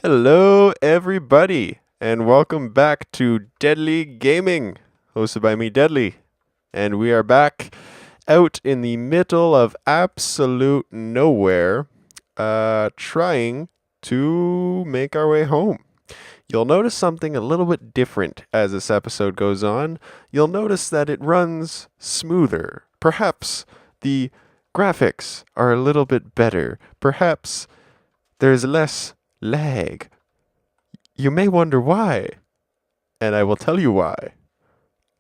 Hello, everybody, and welcome back to Deadly Gaming, hosted by me, Deadly. And we are back out in the middle of absolute nowhere, trying to make our way home. You'll notice something a little bit different as this episode goes on. You'll notice that it runs smoother. Perhaps the graphics are a little bit better. Perhaps there's less lag. You may wonder why, and I will tell you why.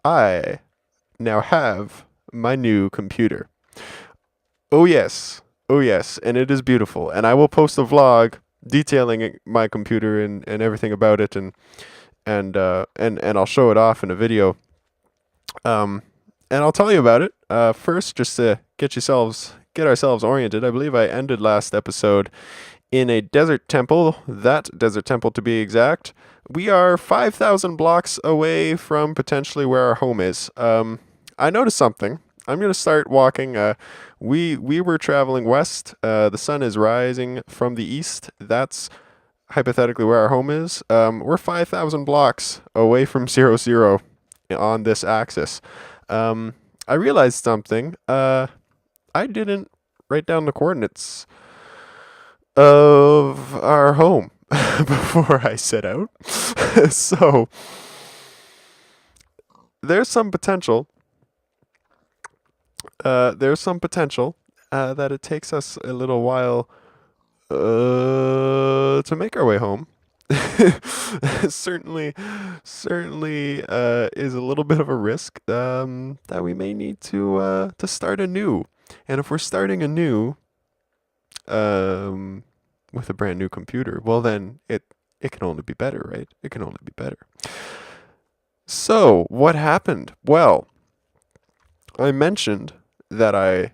I now have my new computer. Oh yes, and it is beautiful. And I will post a vlog detailing my computer and everything about it, and I'll show it off in a video. And I'll tell you about it. First, just to get ourselves oriented. I believe I ended last episode in a desert temple, that desert temple to be exact. We are 5,000 blocks away from potentially where our home is. I noticed something. I'm going to start walking. We were traveling west. The sun is rising from the east. That's hypothetically where our home is. We're 5,000 blocks away from 0, on this axis. I realized something. I didn't write down the coordinates of our home before I set out. So there's some potential. That it takes us a little while to make our way home. certainly is a little bit of a risk that we may need to start anew. And if we're starting anew, with a brand new computer, well then it can only be better, right? It can only be better. So what happened? Well, I mentioned that I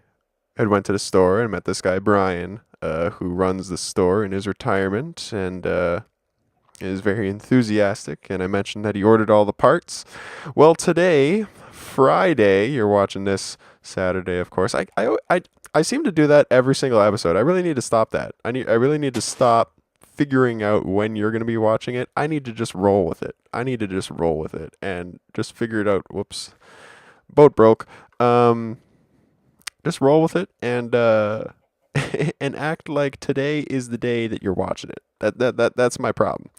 had went to the store and met this guy Brian, who runs the store in his retirement and is very enthusiastic. And I mentioned that he ordered all the parts. Well, today, Friday, you're watching this Saturday, of course. I seem to do that every single episode. I really need to stop that. I really need to stop figuring out when you're going to be watching it. I need to just roll with it. And just figure it out. Whoops. Boat broke. Just roll with it and and act like today is the day that you're watching it. That's my problem.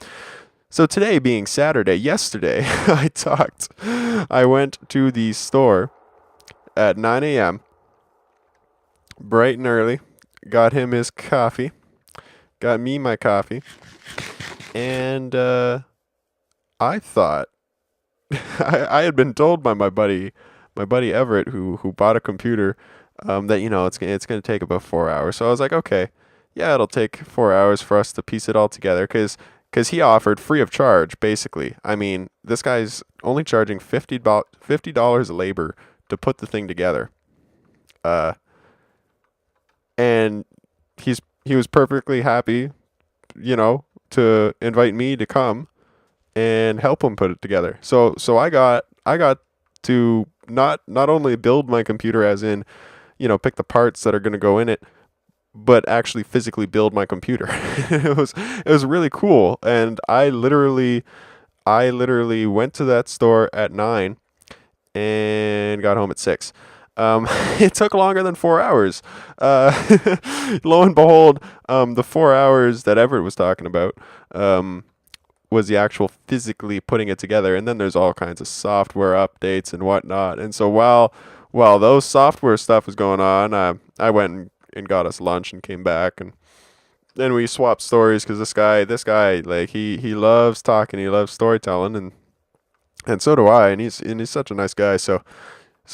So today being Saturday, yesterday I went to the store at 9 a.m. bright and early, got him his coffee, got me my coffee, and I thought I had been told by my buddy Everett, who bought a computer, that it's gonna take about 4 hours. So I was like, okay, yeah, it'll take 4 hours for us to piece it all together, because he offered free of charge, basically. I mean, this guy's only charging $50 labor to put the thing together. And he was perfectly happy, to invite me to come and help him put it together. So I got to not only build my computer, as in, pick the parts that are going to go in it, but actually physically build my computer. It was really cool. And I literally went to that store at 9 and got home at 6. It took longer than 4 hours. Lo and behold, the 4 hours that Everett was talking about was the actual physically putting it together. And then there's all kinds of software updates and whatnot. And so while those software stuff was going on, I went and got us lunch and came back, and then we swapped stories, because this guy, like, he loves talking, he loves storytelling, and so do I, and he's such a nice guy. So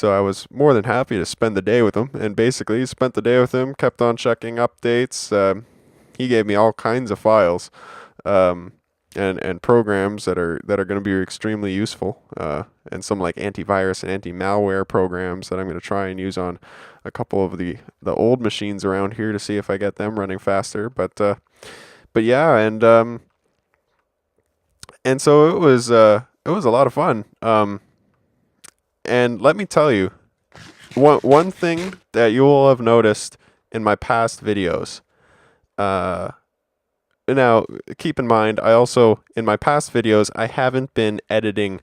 I was more than happy to spend the day with him, and basically spent the day with him, kept on checking updates. He gave me all kinds of files, and programs that are going to be extremely useful, and some like antivirus and anti-malware programs that I'm going to try and use on a couple of the old machines around here to see if I get them running faster. But yeah, and so it was a lot of fun. And let me tell you, one thing that you will have noticed in my past videos, now keep in mind, I also, in my past videos, I haven't been editing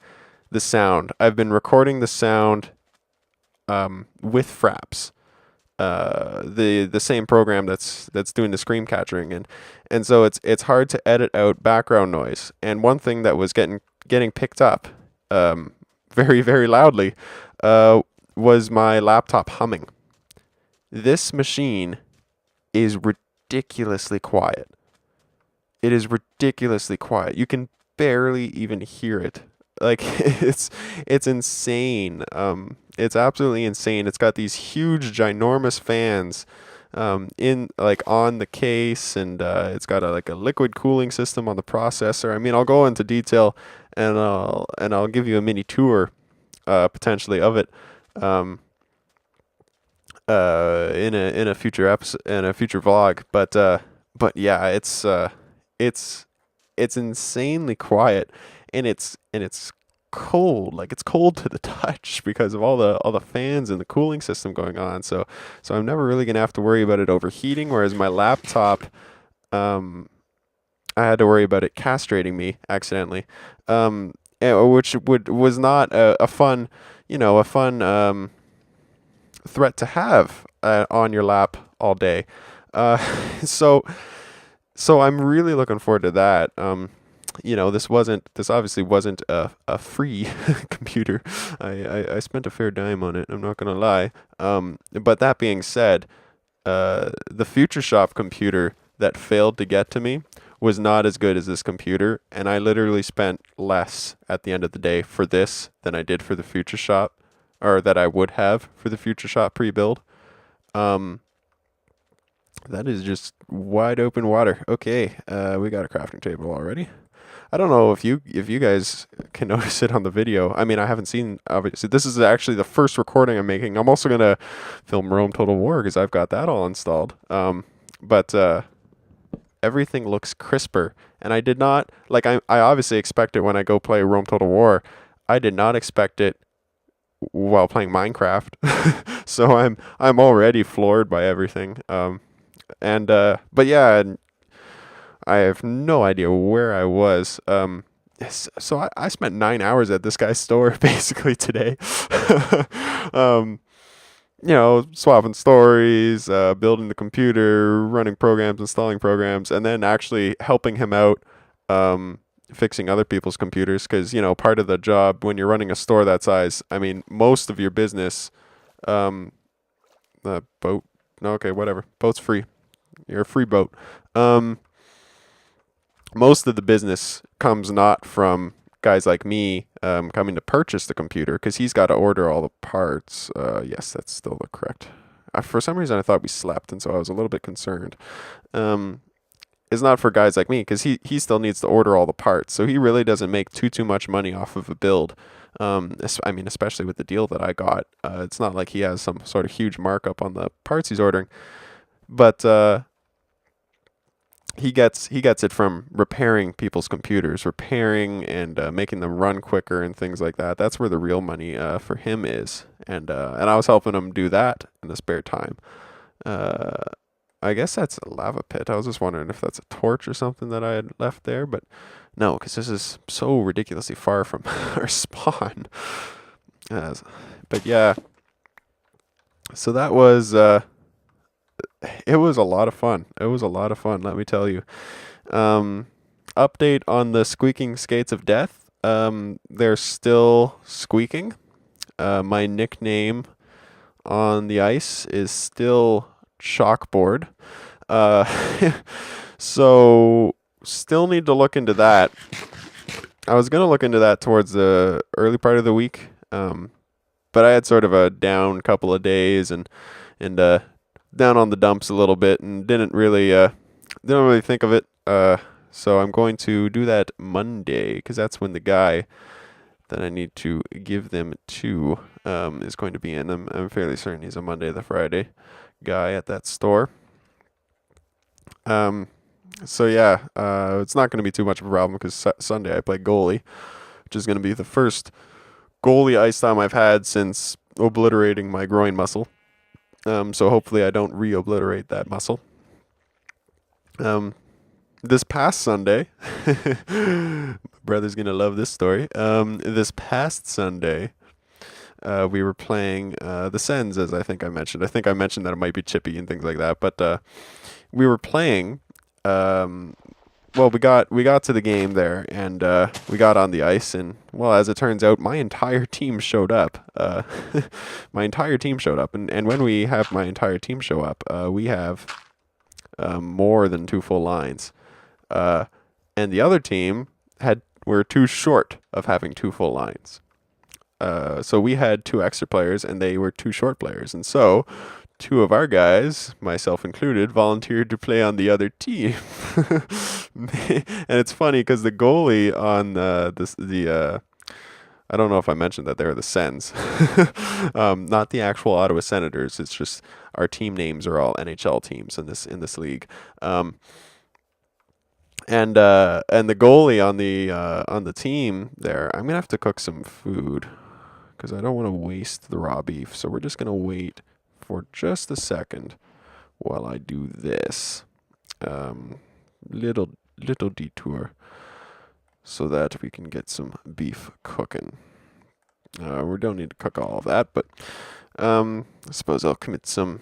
the sound. I've been recording the sound with Fraps, the same program that's doing the screen capturing, and so it's hard to edit out background noise. And one thing that was getting picked up very, very loudly was my laptop humming. This machine is ridiculously quiet. It is ridiculously quiet. You can barely even hear it. Like it's insane. It's absolutely insane. It's got these huge, ginormous fans in like on the case, and it's got like a liquid cooling system on the processor. I mean, I'll go into detail, and I'll give you a mini tour potentially of it in a future episode, in a future vlog. But yeah, it's insanely quiet, and it's cold. Like, it's cold to the touch because of all the fans and the cooling system going on. So I'm never really gonna have to worry about it overheating. Whereas my laptop, I had to worry about it castrating me accidentally, which was not a fun, a fun threat to have on your lap all day. Uh, so I'm really looking forward to that. This obviously wasn't a free computer. I spent a fair dime on it. I'm not gonna lie. But that being said, the Future Shop computer that failed to get to me was not as good as this computer, and I literally spent less at the end of the day for this than I did for the Future Shop, or that I would have for the Future Shop pre-build. That is just wide open water. Okay, we got a crafting table already. I don't know if you guys can notice it on the video. I mean, I haven't seen, obviously. This is actually the first recording I'm making. I'm also gonna film Rome Total War because I've got that all installed. But everything looks crisper, and I did not like. I obviously expect it when I go play Rome Total War. I did not expect it while playing Minecraft. So I'm already floored by everything. But yeah, and I have no idea where I was. So I spent 9 hours at this guy's store basically today. um, Swapping stories, building the computer, running programs, installing programs, and then actually helping him out, fixing other people's computers. Because, part of the job when you're running a store that size, I mean, most of your business, boat, no, okay, whatever, boat's free. You're a free boat. Most of the business comes not from guys like me coming to purchase the computer, because he's got to order all the parts. Yes, that's still the correct. For some reason, I thought we slept, and so I was a little bit concerned. It's not for guys like me, because he still needs to order all the parts, so he really doesn't make too much money off of a build. I mean, especially with the deal that I got. It's not like he has some sort of huge markup on the parts he's ordering, but he gets it from repairing people's computers, repairing and making them run quicker and things like that. That's where the real money for him is, and I was helping him do that in the spare time. I guess that's a lava pit. I was just wondering if that's a torch or something that I had left there, but no, because this is so ridiculously far from our spawn. But yeah, so that was. It was a lot of fun. It was a lot of fun, let me tell you. Update on the squeaking skates of death. They're still squeaking. My nickname on the ice is still Chalkboard. So still need to look into that. I was gonna look into that towards the early part of the week, but I had sort of a down couple of days, and down on the dumps a little bit, and didn't really think of it. So I'm going to do that Monday, because that's when the guy that I need to give them to is going to be in. I'm fairly certain he's a Monday to Friday guy at that store. So yeah, it's not going to be too much of a problem, because Sunday I play goalie, which is going to be the first goalie ice time I've had since obliterating my groin muscle. So hopefully I don't re-obliterate that muscle. this past Sunday, my brother's gonna love this story. This past Sunday, we were playing the Sens, as I think I mentioned. I think I mentioned that it might be chippy and things like that, but we were playing. Um, well, we got to the game there, and we got on the ice, and well, as it turns out, my entire team showed up. My entire team showed up, and when we have my entire team show up, we have more than two full lines, uh, and the other team were too short of having two full lines. So we had two extra players, and they were two short players, and so two of our guys, myself included, volunteered to play on the other team. And it's funny because the goalie on I don't know if I mentioned that they were the Sens, not the actual Ottawa Senators. It's just our team names are all NHL teams in this league. And the goalie on the team there, I'm gonna have to cook some food because I don't want to waste the raw beef. So we're just gonna wait for just a second while I do this little detour so that we can get some beef cooking. We don't need to cook all of that, but I suppose I'll commit some.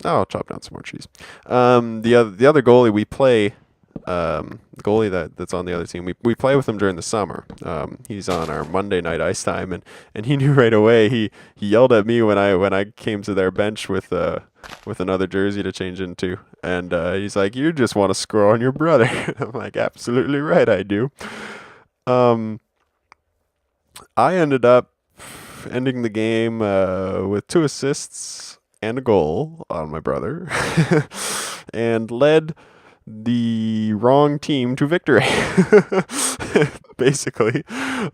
Oh, I'll chop down some more cheese. The other goalie we play, the goalie that's on the other team, we play with him during the summer. He's on our Monday night ice time, and he knew right away. He yelled at me when I came to their bench with another jersey to change into, and he's like, "You just want to score on your brother." I'm like, "Absolutely right, I do." I ended up ending the game with 2 assists and a goal on my brother, and led the wrong team to victory. Basically, it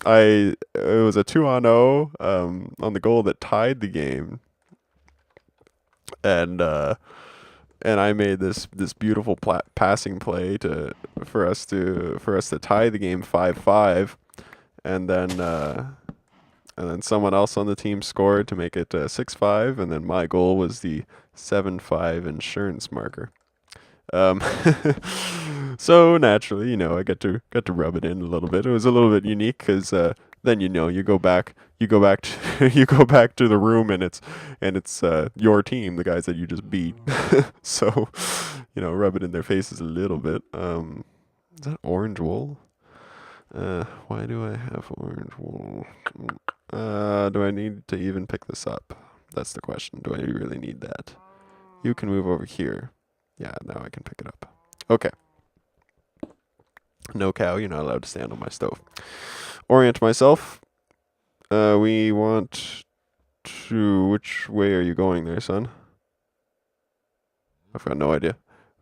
was a 2-on-0 on the goal that tied the game, and I made this beautiful passing play for us to tie the game 5-5, and then someone else on the team scored to make it 6-5, and then my goal was the 7-5 insurance marker. So naturally, I got to rub it in a little bit. It was a little bit unique because then you go back you go back to the room, and it's your team, the guys that you just beat. So rub it in their faces a little bit. Is that orange wool? Why do I have orange wool? Do I need to even pick this up? That's the question. Do I really need that? You can move over here. Yeah, now I can pick it up. Okay. No cow, you're not allowed to stand on my stove. Orient myself. We want to... Which way are you going there, son? I've got no idea.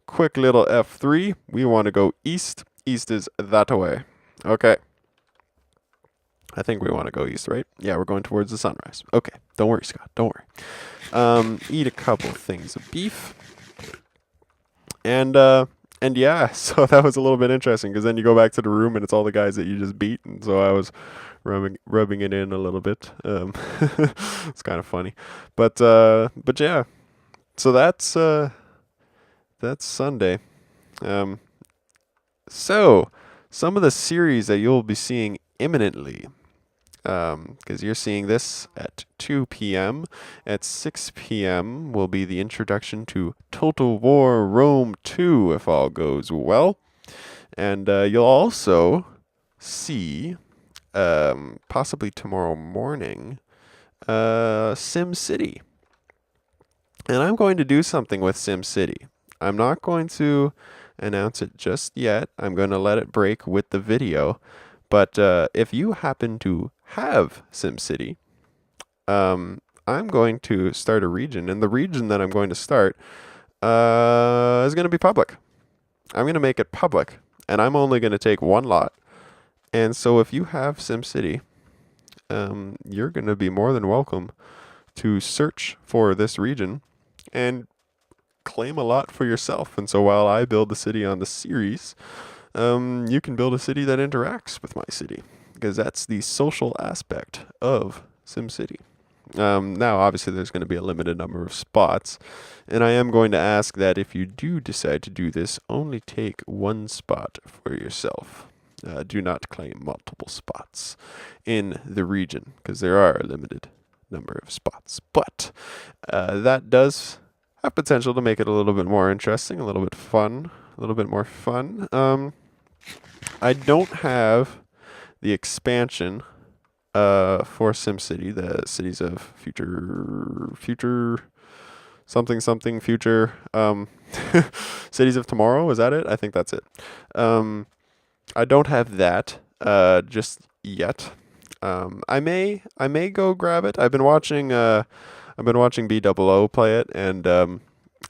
Quick little F3. We want to go east. East is that way. Okay. I think we want to go east, right? Yeah, we're going towards the sunrise. Okay. Don't worry, Scott. Don't worry. Eat a couple things of beef. And yeah, so that was a little bit interesting because then you go back to the room and it's all the guys that you just beat, and so I was rubbing it in a little bit. It's kind of funny, but yeah, so that's Sunday. So some of the series that you'll be seeing imminently. Because you're seeing this at 2 p.m. At 6 p.m. will be the introduction to Total War Rome 2, if all goes well. And you'll also see, possibly tomorrow morning, Sim City. And I'm going to do something with Sim City. I'm not going to announce it just yet. I'm going to let it break with the video. But if you happen to have SimCity, I'm going to start a region, and the region that I'm going to start is going to be public. I'm going to make it public, and I'm only going to take one lot. And so if you have SimCity, you're going to be more than welcome to search for this region and claim a lot for yourself. And so while I build the city on the series, you can build a city that interacts with my city, because that's the social aspect of SimCity. Now, obviously, there's going to be a limited number of spots, and I am going to ask that if you do decide to do this, only take one spot for yourself. Do not claim multiple spots in the region, because there are a limited number of spots. But that does have potential to make it a little bit more interesting, a little bit fun, a little bit more fun. I don't have the expansion for SimCity, the Cities of Future something future Cities of Tomorrow. Is that it? I think that's it. I don't have that just yet. I may go grab it. I've been watching B00 play it, and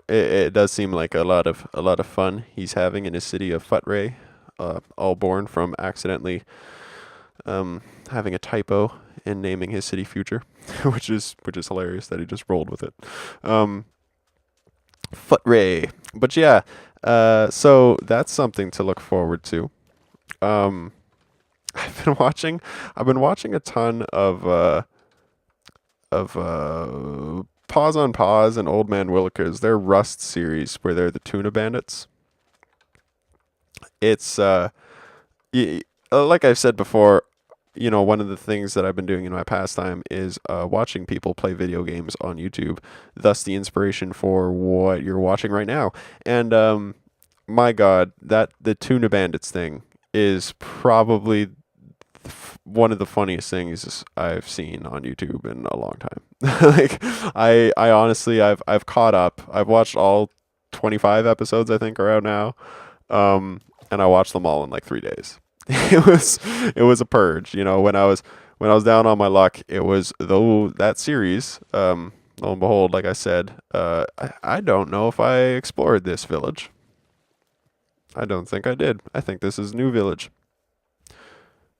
it does seem like a lot of fun he's having in his city of Futray, all born from accidentally having a typo in naming his city Future, which is hilarious that he just rolled with it. Futray. But yeah, so that's something to look forward to. I've been watching a ton of Pause on Pause and Old Man Willikers, their Rust series, where they're the tuna bandits. It's like I've said before, one of the things that I've been doing in my pastime is watching people play video games on YouTube. Thus, the inspiration for what you're watching right now. And my God, the tuna bandits thing is probably one of the funniest things I've seen on YouTube in a long time. Like, I honestly, I've caught up. I've watched all 25 episodes, I think, are out now. And I watched them all in like 3 days. It was a purge, when I was down on my luck. It was that series. Lo and behold, like I said, I don't know if I explored this village. I don't think I did. I think this is New Village.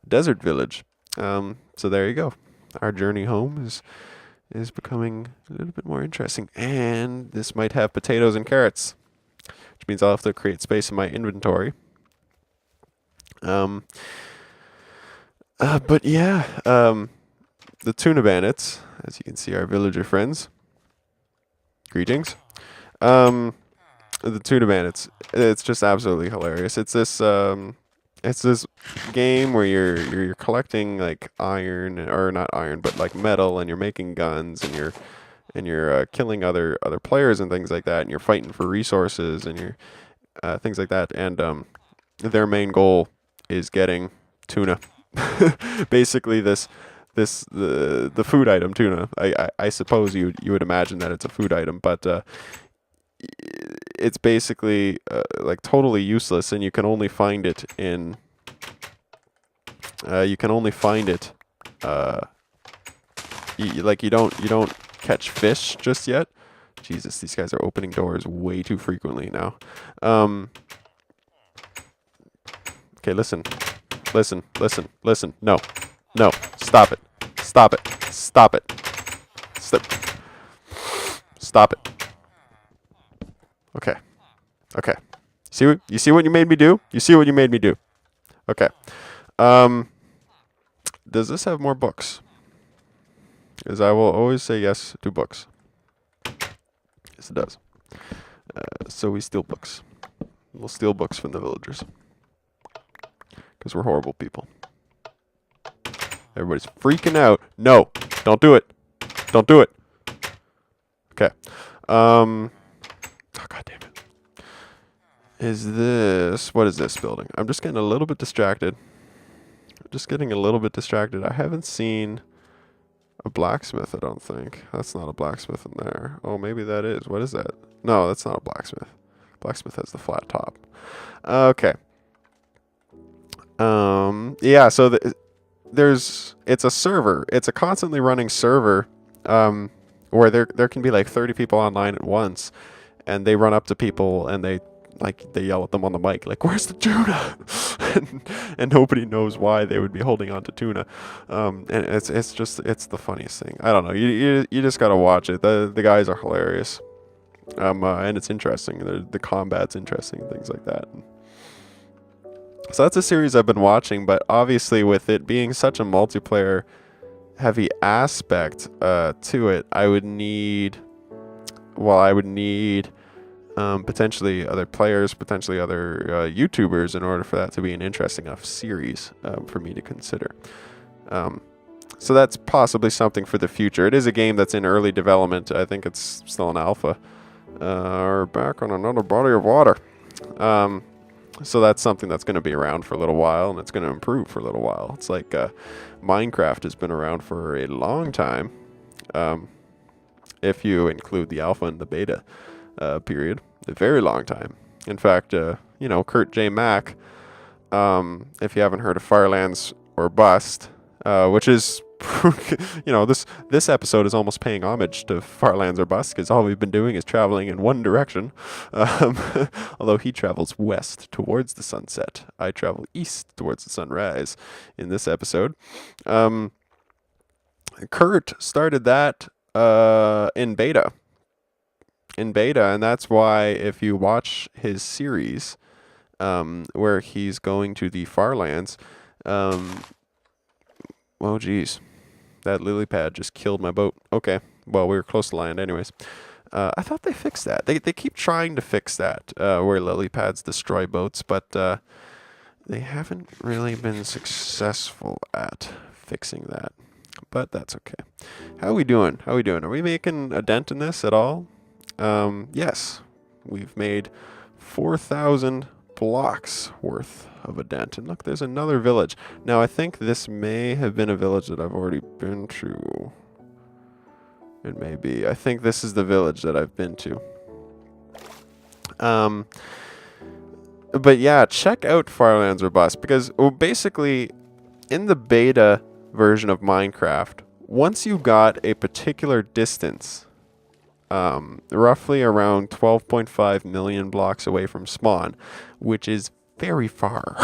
Desert Village. So there you go. Our journey home is becoming a little bit more interesting, and this might have potatoes and carrots, which means I'll have to create space in my inventory. But yeah, the tuna bandits, as you can see, our villager friends. Greetings. The tuna bandits. It's just absolutely hilarious. It's this game where you're collecting like iron, or not iron, but like metal, and you're making guns, and you're killing other players and things like that, and you're fighting for resources, and you're things like that. And their main goal is getting tuna. Basically, the food item tuna. I suppose you would imagine that it's a food item, but it's basically like totally useless, and you can only find it in. You don't catch fish just yet. Jesus, these guys are opening doors way too frequently now. Okay, listen. No, stop it. Stop it. Okay. You see what you made me do? Okay. Does this have more books? Because I will always say yes to books. Yes, it does. So we steal books. We'll steal books from the villagers. Because we're horrible people. Everybody's freaking out. No, don't do it. Okay. Oh, God damn it. What is this building? I'm just getting a little bit distracted. I haven't seen a blacksmith, I don't think. That's not a blacksmith in there. Oh, maybe that is. What is that? No, that's not a blacksmith. Blacksmith has the flat top. Okay. Yeah, so it's a server. It's a constantly running server, where there can be like 30 people online at once, and they run up to people and they yell at them on the mic, like, "Where's the tuna?" and nobody knows why they would be holding on to tuna. And it's the funniest thing. I don't know. You just gotta watch it. The guys are hilarious. And it's interesting. The combat's interesting and things like that. So that's a series I've been watching, but obviously with it being such a multiplayer heavy aspect to it, I would need potentially other players, potentially other YouTubers in order for that to be an interesting enough series for me to consider. So that's possibly something for the future. It is a game that's in early development. I think it's still an alpha. We're back on another body of water. So that's something that's going to be around for a little while, and it's going to improve for a little while. It's like Minecraft has been around for a long time, if you include the alpha and the beta period. A very long time. In fact, Kurt J. Mack, if you haven't heard of Firelands or Bust, which is, this episode is almost paying homage to Firelands or Bust, because all we've been doing is traveling in one direction. Although he travels west towards the sunset, I travel east towards the sunrise in this episode. Kurt started that in beta. And that's why if you watch his series, where he's going to the Farlands, oh geez, that lily pad just killed my boat. Okay, well, we were close to land anyways. I thought they fixed that. They keep trying to fix that, where lily pads destroy boats, but they haven't really been successful at fixing that. But that's okay. How are we doing? Are we making a dent in this at all? Yes, we've made 4,000 blocks worth of a dent. And look, there's another village. Now, I think this may have been a village that I've already been to. It may be. I think this is the village that I've been to. But yeah, check out Firelands or Bust, because basically, in the beta version of Minecraft, once you got a particular distance, roughly around 12.5 million blocks away from spawn, which is very far.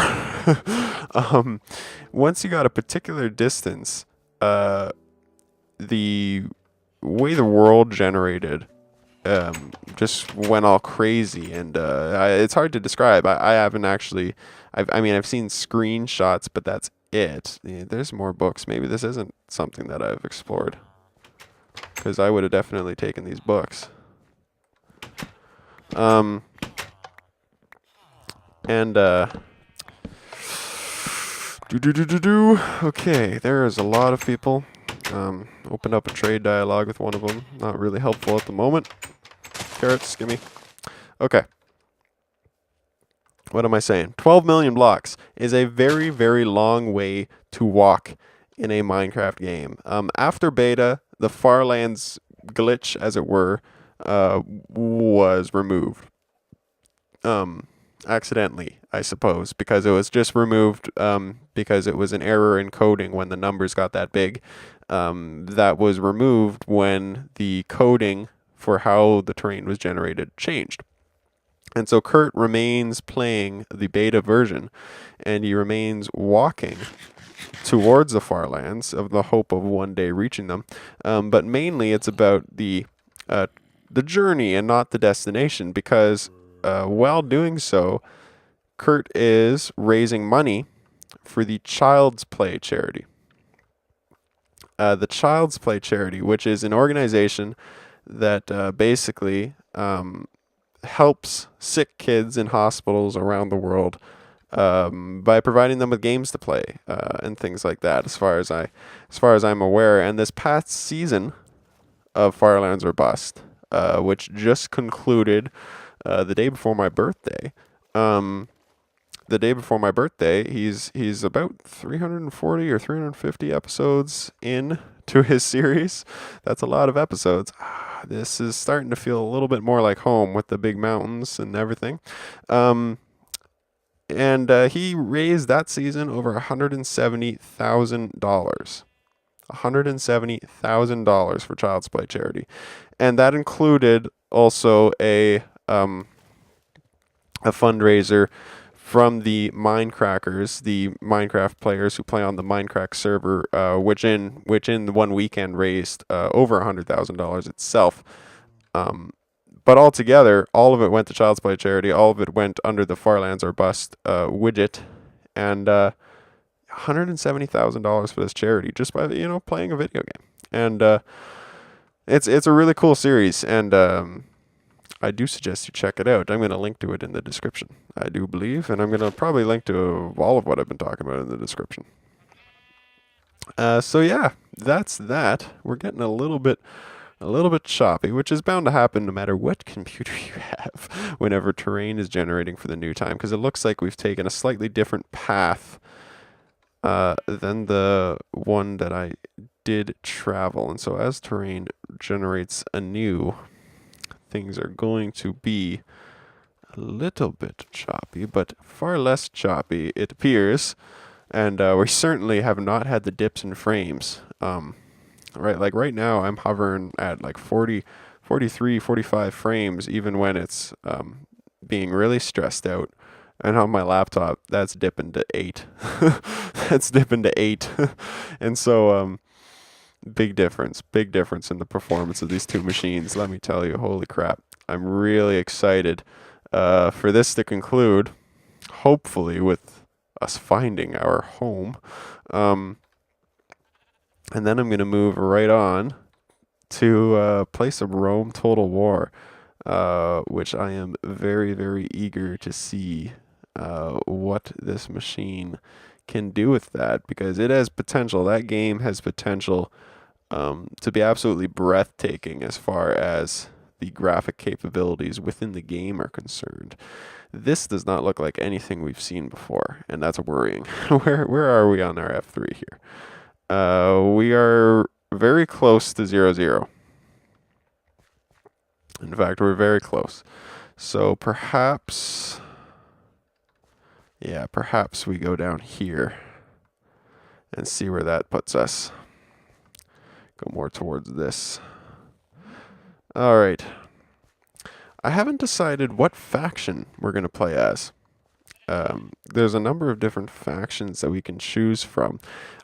Once you got a particular distance, the way the world generated just went all crazy, and it's hard to describe. I haven't actually. I've seen screenshots, but that's it. There's more books. Maybe this isn't something that I've explored, because I would have definitely taken these books. Okay, there's a lot of people. Opened up a trade dialogue with one of them. Not really helpful at the moment. Carrots, gimme. Okay. What am I saying? 12 million blocks is a very, very long way to walk in a Minecraft game. After beta, the Farlands glitch, as it were, was removed. Accidentally, I suppose, because it was just removed because it was an error in coding when the numbers got that big. That was removed when the coding for how the terrain was generated changed. And so Kurt remains playing the beta version, and he remains walking towards the Farlands of the hope of one day reaching them. But mainly it's about the journey and not the destination, because while doing so, Kurt is raising money for the Child's Play charity. The Child's Play charity, which is an organization that basically helps sick kids in hospitals around the world by providing them with games to play and things like that, as far as I'm aware. And this past season of Firelands or Bust, which just concluded the day before my birthday. He's about 340 or 350 episodes in to his series. That's a lot of episodes. This is starting to feel a little bit more like home with the big mountains and everything. And he raised that season over $170,000. $170,000 for Child's Play charity. And that included also a fundraiser from the Minecrackers, the Minecraft players who play on the Minecraft server, which in 1 weekend raised over $100,000 itself. But altogether, all of it went to Child's Play charity. All of it went under the Firelands or Bust widget, and $170,000 for this charity just by playing a video game. And it's a really cool series, and I do suggest you check it out. I'm going to link to it in the description, I do believe, and I'm going to probably link to all of what I've been talking about in the description. So yeah, that's that. We're getting a little bit choppy, which is bound to happen no matter what computer you have whenever terrain is generating for the new time, because it looks like we've taken a slightly different path than the one that I did travel. And so as terrain generates anew, things are going to be a little bit choppy, but far less choppy, it appears. And we certainly have not had the dips in frames. Right, like right now I'm hovering at like 40, 43, 45 frames, even when it's being really stressed out. And on my laptop, that's dipping to 8. That's dipping to 8. And so big difference in the performance of these two machines, let me tell you. Holy crap. I'm really excited for this to conclude, hopefully with us finding our home. And then I'm going to move right on to play some Rome Total War, which I am very, very eager to see what this machine can do with that, because it has potential. That game has potential to be absolutely breathtaking as far as the graphic capabilities within the game are concerned. This does not look like anything we've seen before, and that's worrying. Where are we on our F3 here? We are very close to 0-0. In fact, we're very close. So perhaps we go down here and see where that puts us. Go more towards this. All right. I haven't decided what faction we're going to play as. There's a number of different factions that we can choose from.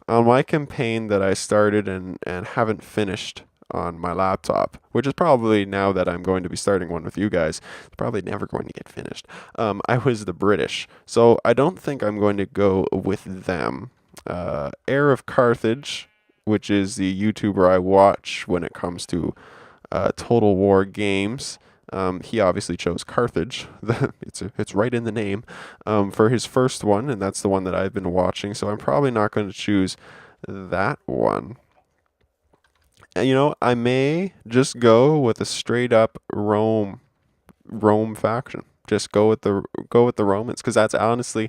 On my campaign that I started and haven't finished on my laptop, which is probably, now that I'm going to be starting one with you guys, it's probably never going to get finished. I was the British, so I don't think I'm going to go with them. Heir of Carthage, which is the YouTuber I watch when it comes to Total War games. He obviously chose Carthage. It's right in the name for his first one, and that's the one that I've been watching. So I'm probably not going to choose that one. And, I may just go with a straight up Rome faction. Just go with the Romans, because that's honestly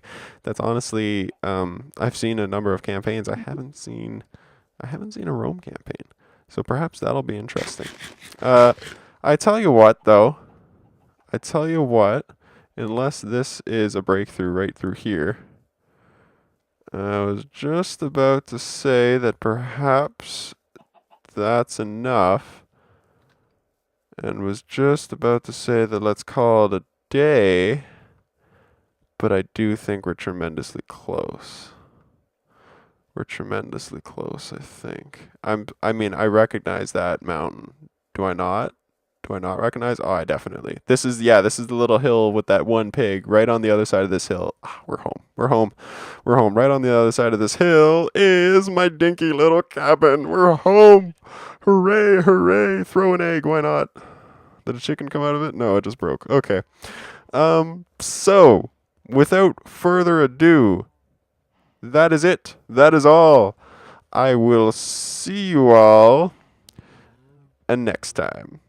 I've seen a number of campaigns. I haven't seen a Rome campaign, so perhaps that'll be interesting. I tell you what, though. Unless this is a breakthrough right through here, I was just about to say that perhaps that's enough, and was just about to say that let's call it a day, but I do think we're tremendously close. I think. I mean, I recognize that mountain. Do I not? Do I not recognize? Oh, I definitely. This is the little hill with that one pig right on the other side of this hill. We're home. Right on the other side of this hill is my dinky little cabin. We're home. Hooray, hooray. Throw an egg. Why not? Did a chicken come out of it? No, it just broke. Okay. So, without further ado, that is it. That is all. I will see you all next time.